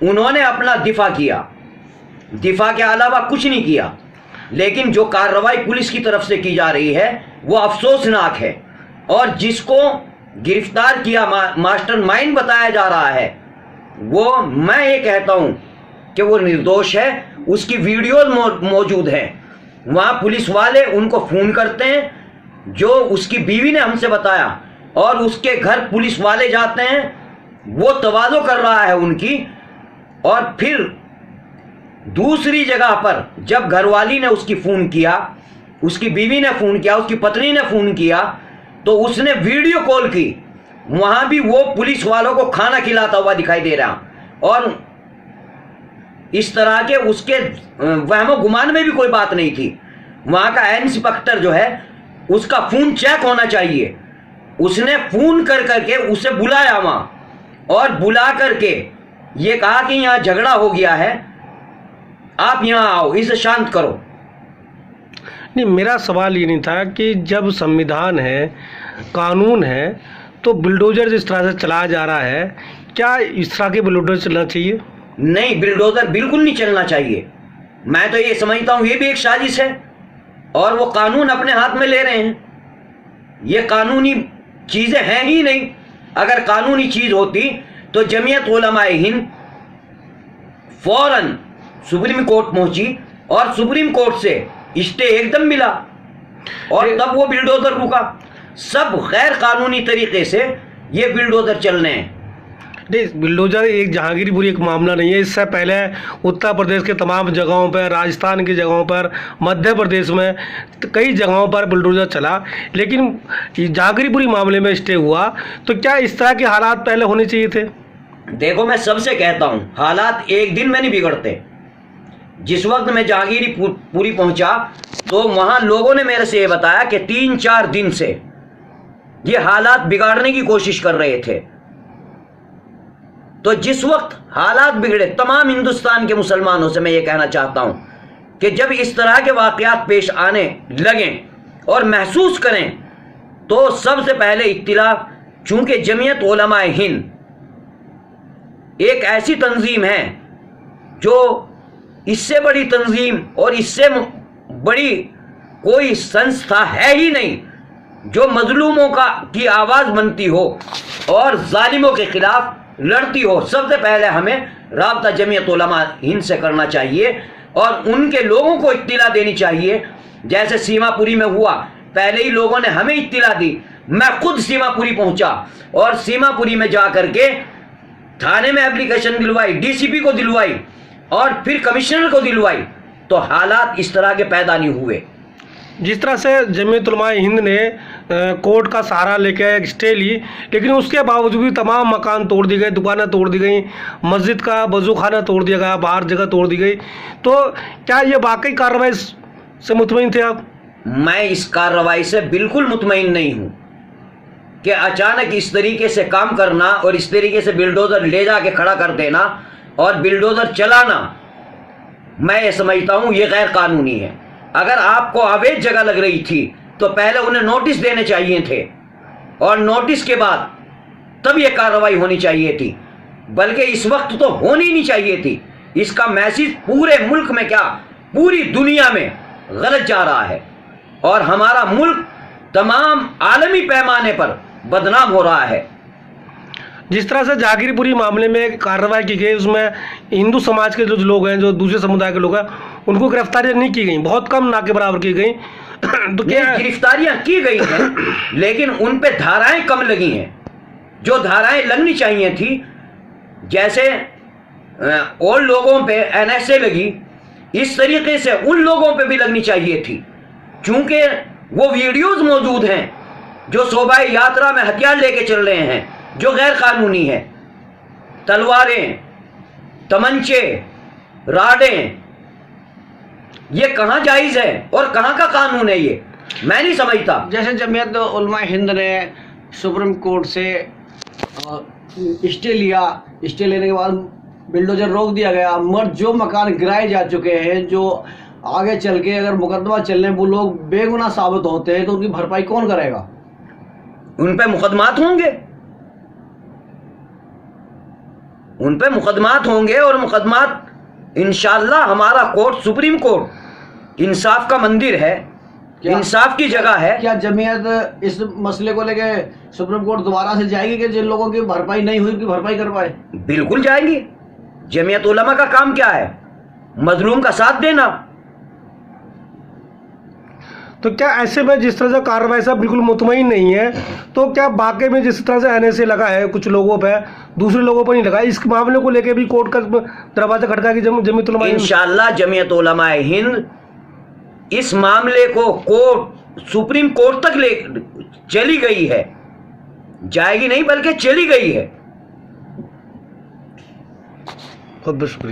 انہوں نے اپنا دفاع کیا، دفاع کے علاوہ کچھ نہیں کیا، لیکن جو کارروائی پولیس کی طرف سے کی جا رہی ہے وہ افسوسناک ہے، اور جس کو گرفتار کیا ماسٹر مائنڈ بتایا جا رہا ہے وہ میں یہ کہتا ہوں کہ وہ نردوش ہے۔ اس کی ویڈیوز موجود ہیں، وہاں پولیس والے ان کو فون کرتے ہیں، جو اس کی بیوی نے ہم سے بتایا، اور اس کے گھر پولیس والے جاتے ہیں، وہ تواضع کر رہا ہے ان کی، اور پھر دوسری جگہ پر جب گھر والی نے اس کی فون کیا، اس کی بیوی نے فون کیا، اس کی پتنی نے فون کیا، تو اس نے ویڈیو کال کی، وہاں بھی وہ پولیس والوں کو کھانا کھلاتا ہوا دکھائی دے رہا، اور اس طرح کے اس کے وہم و گمان میں بھی کوئی بات نہیں تھی۔ وہاں کا انسپکٹر جو ہے اس کا فون چیک ہونا چاہیے، اس نے فون کر کے اسے بلایا وہاں، اور بلا کر کے یہ کہا کہ یہاں جھگڑا ہو گیا ہے، آپ یہاں آؤ، اسے شانت کرو۔ نہیں، میرا سوال یہ نہیں تھا کہ جب سنویدھان ہے، قانون ہے، تو بلڈوزر جس طرح سے چلایا جا رہا ہے، کیا اس طرح کے بلڈوزر چلنا چاہیے؟ نہیں، بلڈوزر بالکل نہیں چلنا چاہیے۔ میں تو یہ سمجھتا ہوں یہ بھی ایک سازش ہے، اور وہ قانون اپنے ہاتھ میں لے رہے ہیں۔ یہ قانونی چیزیں ہیں ہی نہیں۔ اگر قانونی چیز ہوتی تو جمعیت علماء ہند فوراً سپریم کورٹ پہنچی، اور سپریم کورٹ سے اسٹے ایک دم ملا، اور تب وہ بلڈوزر رکا۔ سب غیر قانونی طریقے سے یہ بلڈوزر چل رہے ہیں۔ نہیں، بلڈوزر ایک جہانگیر پوری ایک معاملہ نہیں ہے، اس سے پہلے اتر پردیش کے تمام جگہوں پر، راجستھان کی جگہوں پر، مدھیہ پردیش میں کئی جگہوں پر بلڈوزر چلا، لیکن جہانگیر پوری معاملے میں اسٹے ہوا، تو کیا اس طرح کے حالات پہلے ہونے چاہیے تھے؟ دیکھو، میں سب سے کہتا ہوں حالات ایک دن میں نہیں بگڑتے۔ جس وقت میں جہانگیری پوری پہنچا تو وہاں لوگوں نے میرے سے یہ بتایا کہ 3-4 دن سے یہ حالات بگاڑنے کی کوشش کر رہے تھے۔ تو جس وقت حالات بگڑے، تمام ہندوستان کے مسلمانوں سے میں یہ کہنا چاہتا ہوں کہ جب اس طرح کے واقعات پیش آنے لگیں اور محسوس کریں، تو سب سے پہلے اطلاع، چونکہ جمعیت علماء ہند ایک ایسی تنظیم ہے جو اس سے بڑی تنظیم اور اس سے بڑی کوئی سنستھا ہے ہی نہیں جو مظلوموں کی آواز بنتی ہو اور ظالموں کے خلاف لڑتی ہو۔ سب سے پہلے ہمیں رابطہ جمعیت علماء ہند سے کرنا چاہیے، اور ان کے لوگوں کو اطلاع دینی چاہیے، جیسے سیما پوری میں ہوا، پہلے ہی لوگوں نے ہمیں اطلاع دی۔ میں خود سیما پوری پہنچا، اور سیما پوری میں جا کر کے تھانے میں اپلیکیشن دلوائی، ڈی سی پی کو دلوائی، اور پھر کمشنر کو دلوائی، تو حالات اس طرح کے پیدا نہیں ہوئے۔ جس طرح سے جمعیت علماء ہند نے کورٹ کا سہارا لے کے ایک اسٹے لی، لیکن اس کے باوجود بھی تمام مکان توڑ دی گئے، دکانیں توڑ دی گئیں، مسجد کا وضو خانہ توڑ دیا گیا، باہر جگہ توڑ دی گئی، تو کیا یہ واقعی کارروائی سے مطمئن تھے آپ؟ میں اس کارروائی سے بالکل مطمئن نہیں ہوں کہ اچانک اس طریقے سے کام کرنا اور اس طریقے سے بلڈوزر لے جا کے کھڑا کر دینا اور بلڈوزر چلانا، میں یہ سمجھتا ہوں یہ غیر قانونی ہے۔ اگر آپ کو اویج جگہ لگ رہی تھی تو پہلے انہیں نوٹس دینے چاہیے تھے، اور نوٹس کے بعد تب یہ کارروائی ہونی چاہیے تھی، بلکہ اس وقت تو ہونی نہیں چاہیے تھی۔ اس کا میسج پورے ملک میں کیا پوری دنیا میں غلط جا رہا ہے، اور ہمارا ملک تمام عالمی پیمانے پر بدنام ہو رہا ہے۔ جس طرح سے جہانگیر پوری معاملے میں کارروائی کی گئی، اس میں ہندو سماج کے جو لوگ ہیں، جو دوسرے سمودائے کے لوگ ہیں، ان کو گرفتاریاں نہیں کی گئیں، بہت کم نہ کے برابر کی گئیں۔ تو کیا گرفتاریاں کی گئی ہیں، لیکن ان پہ دھارائیں کم لگی ہیں، جو دھارائیں لگنی چاہیے تھی، جیسے اور لوگوں پہ NSA لگی، اس طریقے سے ان لوگوں پہ بھی لگنی چاہیے تھی، چونکہ وہ ویڈیوز موجود ہیں جو شوبھا یاترا میں ہتھیار لے کے چل رہے ہیں، جو غیر قانونی ہے، تلواریں، تمنچے، راڈیں، یہ کہاں جائز ہے اور کہاں کا قانون ہے؟ یہ میں نہیں سمجھتا۔ جیسے جمعیت علماء ہند نے سپریم کورٹ سے اسٹے لیا، اسٹے لینے کے بعد بلڈوزر روک دیا گیا، مگر جو مکان گرائے جا چکے ہیں، جو آگے چل کے اگر مقدمہ چلنے وہ لوگ بے گناہ ثابت ہوتے ہیں تو ان کی بھرپائی کون کرے گا؟ ان پہ مقدمات ہوں گے، ان پہ مقدمات ہوں گے، اور مقدمات انشاءاللہ ہمارا کورٹ، سپریم کورٹ انصاف کا مندر ہے، انصاف کی جگہ ہے. کیا جمعیت اس مسئلے کو لے کے سپریم کورٹ دوبارہ سے جائے گی کہ جن لوگوں کی بھرپائی نہیں ہوئی ان کی بھرپائی کر پائے؟ بالکل جائیں گی. جمعیت علماء کا کام کیا ہے؟ مظلوم کا ساتھ دینا. تو کیا ایسے میں جس طرح سے کارروائی سے بالکل مطمئن نہیں ہے، تو کیا واقعی میں جس طرح سے NSA لگا ہے کچھ لوگوں پہ، دوسرے لوگوں پر نہیں لگا، اس معاملے کو لے کے بھی کورٹ کا دروازہ کھٹکا کہ جمعیت علماء انشاءاللہ جمعیت علماء ہند اس معاملے کو کورٹ، سپریم کورٹ تک لے چلی گئی ہے، جائے گی نہیں بلکہ چلی گئی ہے. بہت بہت شکریہ.